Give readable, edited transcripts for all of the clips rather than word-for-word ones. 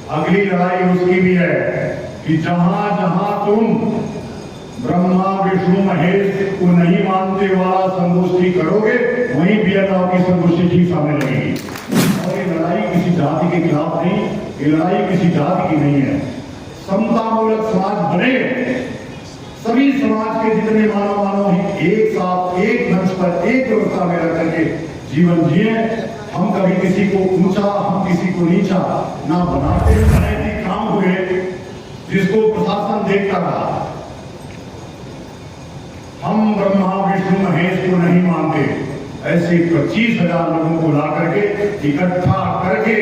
अगली लड़ाई उसकी भी है कि जहां जहां तुम ब्रह्मा विष्णु महेश को नहीं मानते वाला संगोष्ठी करोगे, वहीं बीएनआर की संगोष्ठी ठीक सामने लगेगी। और ये लड़ाई किसी जाति के खिलाफ नहीं, ये लड़ाई किसी जाति की नहीं है। समतामूलक समाज बने, सभी समाज के जितने मानव एक साथ एक मंच पर एक व्यवस्था में रह करके जीवन जिए। हम कभी किसी को ऊंचा, हम किसी को नीचा ना बनाते। अनैतिक काम हुए जिसको प्रशासन देखता रहा। हम ब्रह्मा विष्णु महेश को नहीं मानते, ऐसे 25,000 लोगों को ला करके इकट्ठा करके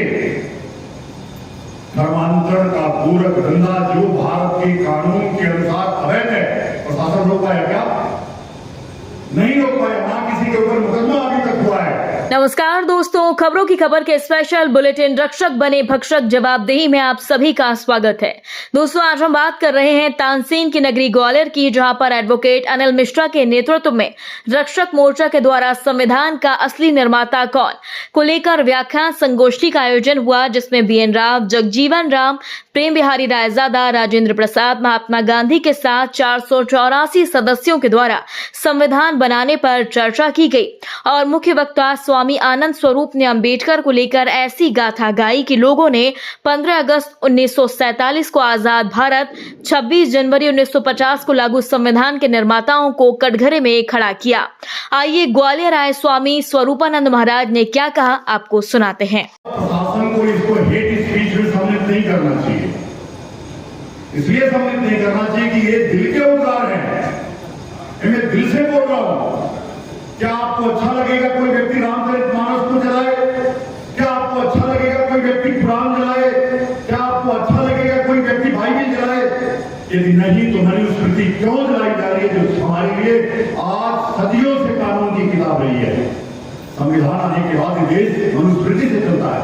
धर्मांतरण का पूरक धंधा जो भारत के कानून के अनुसार अवैध है, प्रशासन रोक पाया क्या? नहीं रोक पाया। ना किसी के ऊपर मुकदमा अभी तक हुआ है। नमस्कार दोस्तों, खबरों की खबर के स्पेशल बुलेटिन रक्षक बने भक्षक जवाबदेही में आप सभी का स्वागत है। दोस्तों, आज हम बात कर रहे हैं तानसेन की नगरी ग्वालियर की, जहां पर एडवोकेट अनिल मिश्रा के नेतृत्व में रक्षक मोर्चा के द्वारा संविधान का असली निर्माता कौन को लेकर व्याख्यान संगोष्ठी का आयोजन हुआ, जिसमें बीएन राव, जगजीवन राम, प्रेम बिहारी रायजादा, राजेंद्र प्रसाद, महात्मा गांधी के साथ 484 सदस्यों के द्वारा संविधान बनाने पर चर्चा की गई। और मुख्य वक्ता स्वामी आनंद स्वरूप ने अंबेडकर को लेकर ऐसी गाथा गाई कि लोगों ने 15 अगस्त 1947 को आजाद भारत, 26 जनवरी 1950 को लागू संविधान के निर्माताओं को कटघरे में खड़ा किया। आइए ग्वालियर आए स्वामी स्वरूपानंद महाराज ने क्या कहा, आपको सुनाते हैं। प्रशासन को इसको हेट स्पीच में सम्मिलित नहीं करना चाहिए। इसलिए सम्मिलित नहीं करना चाहिए कि ये दिल के उद्गार हैं। मैं दिल से बोल रहा हूं। क्या आपको अच्छा लगेगा कोई व्यक्ति रामचरितमानस को जलाए? क्या आपको अच्छा लगेगा कोई व्यक्ति कुरान जलाए? क्या आपको अच्छा लगेगा कोई व्यक्ति बाइबल जलाए? यदि नहीं तो मनुस्मृति क्यों जलाई जा रही है, जो हमारे लिए आज सदियों से कानून की किताब रही है। संविधान आने के बाद देश मनुस्मृति से चलता है,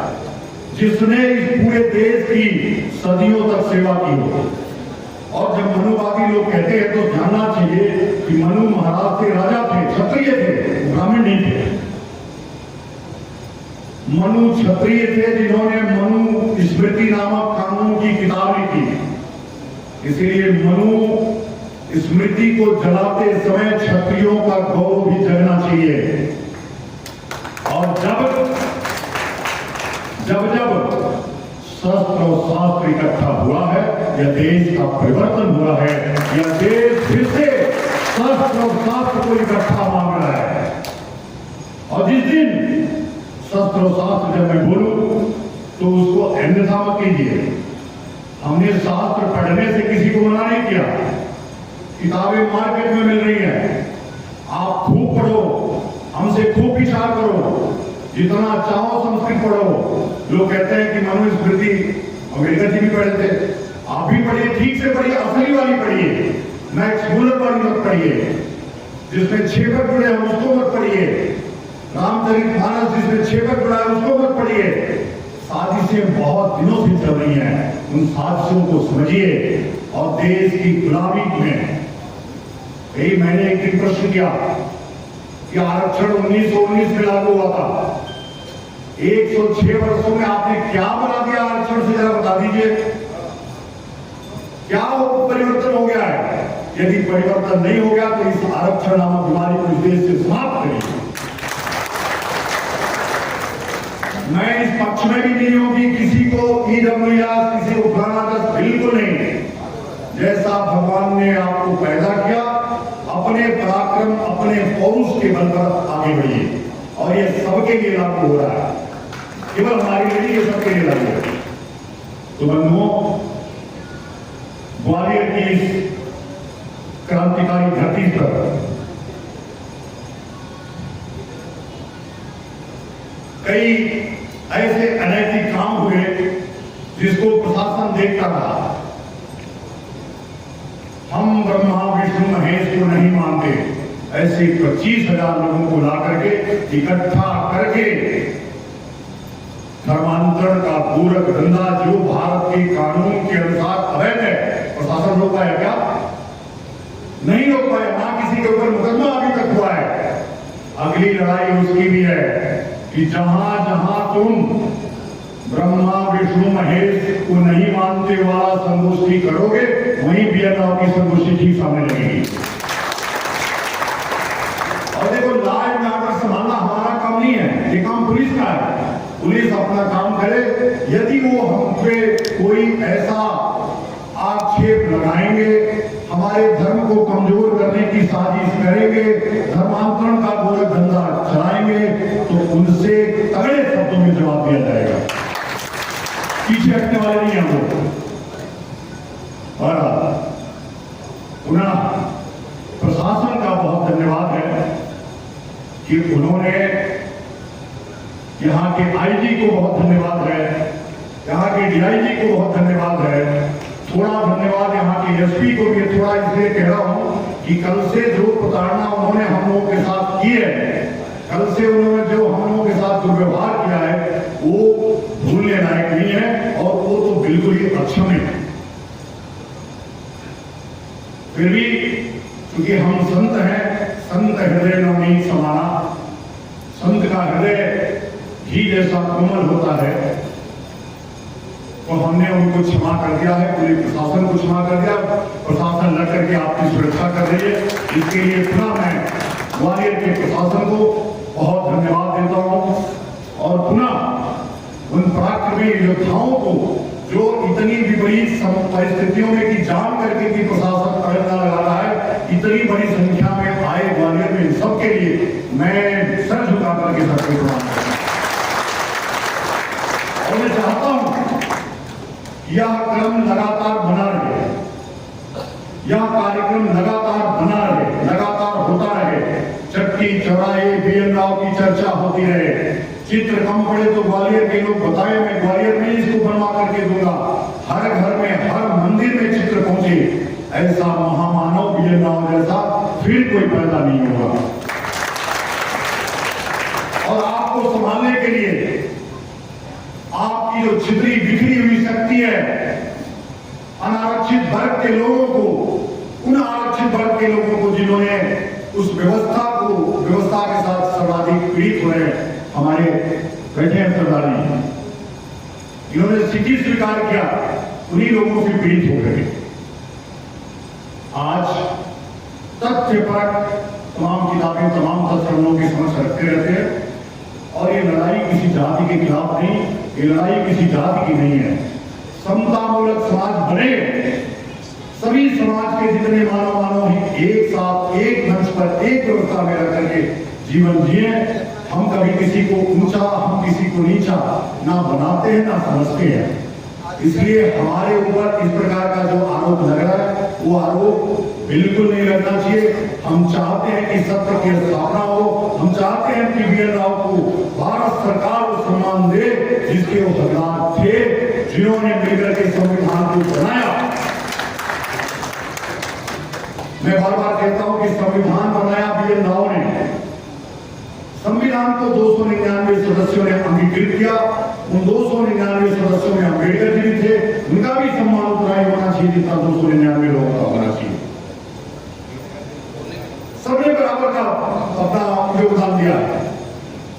जिसने इस पूरे देश की सदियों तक सेवा की हो। और जब मनुवादी लोग कहते हैं तो जानना चाहिए कि मनु महाराज थे, राजा थे, क्षत्रिय थे, ब्राह्मण नहीं थे। मनु क्षत्रिय थे जिन्होंने मनु स्मृति नामक कानून की किताब लिखी। इसलिए मनु स्मृति को जलाते समय क्षत्रियों का गौरव भी जगना चाहिए। और जब शस्त्र और शास्त्र इकट्ठा हुआ है, यह देश का परिवर्तन हुआ है। यह देश फिर से शस्त्र और शास्त्र को इकट्ठा मांग रहा है। और जिस दिन शस्त्र और शास्त्र जब मैं बोलूं तो उसको अन्यथा मत कीजिए। हमने शास्त्र पढ़ने से किसी को मना नहीं किया। किताबें मार्केट में मिल रही हैं, आप खूब पढ़ो, हमसे खूब विचार करो, जितना चाहो संस्कृत पढ़ो। लोग कहते हैं कि मनुस्मृति अम्बेडकर जी भी पढ़े थे, आप भी पढ़िए, ठीक से पढ़िए, असली वाली पढ़िए, मैक्स मुलर वाली मत पढ़िए, जिसमें छेपक जुड़े हैं उसको मत पढ़िए। रामचरितमानस जिसमें छेपक जुड़ा है उसको मत पढ़िए। साजिशें बहुत दिनों से चल रही हैं, उन साजिशों को समझिए। और देश की गुलामी में यही मैंने एक दिन प्रश्न किया कि आरक्षण 1919 में लागू हुआ था, 106 वर्षों में आपने क्या बना दिया आरक्षण से, जरा बता दीजिए। क्या परिवर्तन हो गया है? यदि परिवर्तन नहीं हो गया तो इस आरक्षण नामक बीमारी को इस देश से समाप्त करिए। मैं इस पक्ष में भी नहीं हूं कि किसी को ईडब्ल्यूएस, किसी को फलाना, बिल्कुल नहीं। जैसा भगवान ने आपको पैदा किया, अपने पराक्रम, अपने पौरुष के बल पर आगे बढ़िए। और ये सबके लिए लागू हो रहा है, केवल हमारे लिए नहीं, ये सबके लिए लागू है। तो बंधुओं, ग्वालियर की इस क्रांतिकारी धरती पर कई ऐसे अनैतिक काम हुए जिसको प्रशासन देखता रहा। हम ब्रह्मा विष्णु महेश को नहीं मानते, ऐसे 25,000 लोगों को ला करके इकट्ठा करके धर्मांतरण का पूरक धंधा जो भारत के कानून के अनुसार अवैध है, प्रशासन रोक पाया क्या? नहीं रोक पाया। ना किसी के ऊपर मुकदमा अभी तक हुआ है। अगली लड़ाई उसकी भी है कि जहां जहां तुम ब्रह्मा विष्णु महेश को नहीं मानते वाला संगोष्ठी करोगे, वहीं BN राव की संगोष्ठी ठीक सामने लगेगी। और देखो, लाइव में आकर संभालना हमारा काम नहीं है, ये काम पुलिस का है। पुलिस अपना काम करे। यदि वो हम पे कोई ऐसा आक्षेप लगाएंगे, हमारे धर्म को कमजोर करने की साजिश करेंगे, धर्मांतरण का गोरख धंधा चलाएंगे, तो उनसे तगड़े शब्दों में जवाब दिया जाएगा। पीछे हटने वाले नहीं हैं वो। और पुनः प्रशासन का बहुत धन्यवाद है कि उन्होंने, यहाँ के IG को बहुत धन्यवाद है, यहाँ के DIG को बहुत धन्यवाद है, थोड़ा धन्यवाद यहाँ के SP को भी थोड़ा इसलिए कह रहा हूं कि कल से जो प्रताड़ना उन्होंने हम लोगों के साथ की है, कल से उन्होंने जो हम लोगों के साथ दुर्व्यवहार किया है, वो भूलने लायक नहीं है और वो तो बिल्कुल ही अक्षम्य है। फिर भी क्योंकि हम संत हैं, संत हृदय नवनीत समाना, संत का हृदय घी जैसा कोमल होता है, तो हमने उनको क्षमा कर दिया है, पूरे प्रशासन को क्षमा कर दिया। प्रशासन लड़ करके आपकी सुरक्षा कर रही है, इसके लिए पुनः मैं ग्वालियर के प्रशासन को बहुत धन्यवाद देता हूं। और पुनः उन पराक्रमी योद्धाओं को जो इतनी विपरीत परिस्थितियों में की जान करके भी प्रशासन पकड़ना लगा रहा है, इतनी बड़ी संख्या में आए ग्वालियर में, इन सबके लिए मैं सर झुका करके सबको प्रणाम करता हूं। और मैं चाहता हूं यह क्रम लगातार बना रहे, यह कार्यक्रम लगातार बना रहे, लगातार होता रहे, चट्टी चौराहे BN राव की चर्चा होती रहे। चित्र कम पड़े तो ग्वालियर के लोग बताए, मैं ग्वालियर में इसको बनवा करके दूंगा, हर घर में, हर मंदिर में चित्र पहुंचे। ऐसा महामानव BN राव जैसा फिर कोई पैदा नहीं होगा। और आपको संभालने के लिए आपकी जो छितरी बिखरी हुई शक्ति है, अनारक्षित वर्ग के लोगों को, उन आरक्षित वर्ग के लोगों को जिन्होंने उस व्यवस्था के साथ सर्वाधिक पीड़ित हुए, हमारे बैठे हैं सरदारी, इन्होंने सिटी स्वीकार किया, उन्हीं लोगों से पीड़ित हो गए। आज तथ्य पर तमाम किताबें, तमाम तथ्य हम लोगों के समझ रखते रहते हैं। और ये लड़ाई किसी जाति के खिलाफ नहीं, ये लड़ाई किसी जाति की नहीं है। समतामूलक समाज बने, सभी समाज के जितने मानव ही एक साथ, एक मंच पर, एक व्यवस्था में रह करके जीवन जिए। हम कभी किसी को ऊंचा, हम किसी को नीचा ना बनाते हैं, ना समझते हैं। इसलिए हमारे ऊपर इस प्रकार का जो आरोप लग रहा है, वो आरोप बिल्कुल नहीं लगना चाहिए। हम चाहते हैं कि सत्य की स्थापना हो, हम चाहते हैं कि BN राव को भारत सरकार वो सम्मान दे जिसके वो हकदार थे, जिन्होंने मिलकर के संविधान को बनाया। मैं बार बार कहता हूं कि संविधान बनाया BN राव ने। संविधान को 299 सदस्यों ने अंगीकृत किया। उन 299 सदस्यों में अम्बेडकर जी भी थे, उनका भी सम्मान उतना ही होना चाहिए जितना 299 लोगों का होना चाहिए। सबने बराबर का अपना योगदान दिया।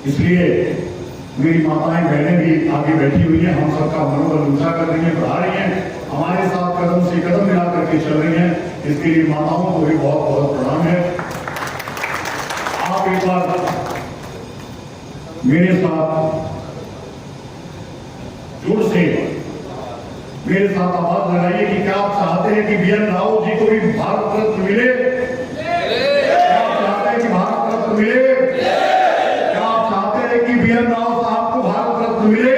इसलिए मेरी माताएं बहनें भी आगे बैठी हुई हैं, हम सबका मनोबल ऊंचा कर रही हैं, बढ़ा रही हैं, हमारे साथ कदम से कदम मिला करके चल रही हैं। इसके लिए माताओं को भी बहुत बहुत प्रणाम है। आप एक बार मेरे साथ जोर से मेरे साथ आवाज लगाइए कि क्या आप चाहते हैं कि BN राव जी को भी भारत रत्न मिले? क्या आप चाहते हैं कि भारत रत्न मिले? क्या आप चाहते हैं कि BN राव साहब को भारत रत्न मिले?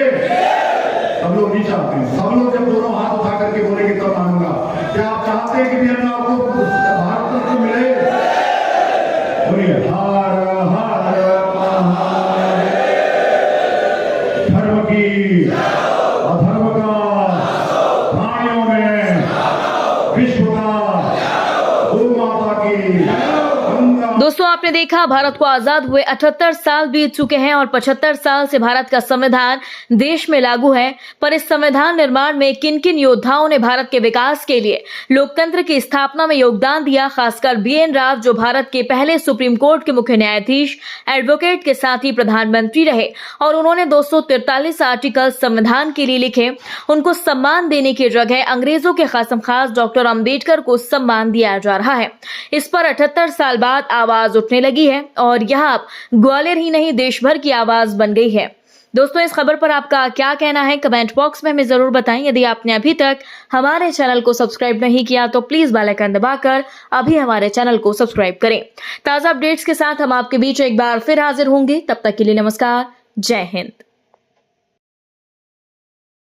सब लोग नहीं चाहते हैं। सब लोग जब दोनों हाथ उठा करके बोलेंगे तब मानूंगा। क्या आप चाहते हैं कि BN राव को भारत रत्न मिले? बोलिए हर हर महादेव। धर्म की, अधर्म का, प्राणियों में, विश्व का, गौ माता की, गंगा दोस्तों, आपने देखा भारत को आजाद हुए 78 साल बीत चुके हैं और 75 साल से भारत का संविधान देश में लागू है। पर इस संविधान निर्माण में किन किन योद्धाओं ने भारत के विकास के लिए लोकतंत्र की स्थापना में योगदान दिया, खासकर BN राव जो भारत के पहले सुप्रीम कोर्ट के मुख्य न्यायाधीश, एडवोकेट के साथ ही प्रधानमंत्री रहे और उन्होंने 243 आर्टिकल संविधान के लिए लिखे। उनको सम्मान देने की जगह अंग्रेजों के खासमखास डॉक्टर अंबेडकर को सम्मान दिया जा रहा है। इस पर 78 साल बाद आवाज उठने लगी है और यह अब ग्वालियर ही नहीं देश भर की आवाज बन गई है। दोस्तों, इस खबर पर आपका क्या कहना है कमेंट बॉक्स में हमें जरूर बताएं। यदि आपने अभी तक हमारे चैनल को सब्सक्राइब नहीं किया तो प्लीज बेल आइकन दबाकर अभी हमारे चैनल को सब्सक्राइब करें। ताजा अपडेट्स के साथ हम आपके बीच एक बार फिर हाजिर होंगे। तब तक के लिए नमस्कार, जय हिंद।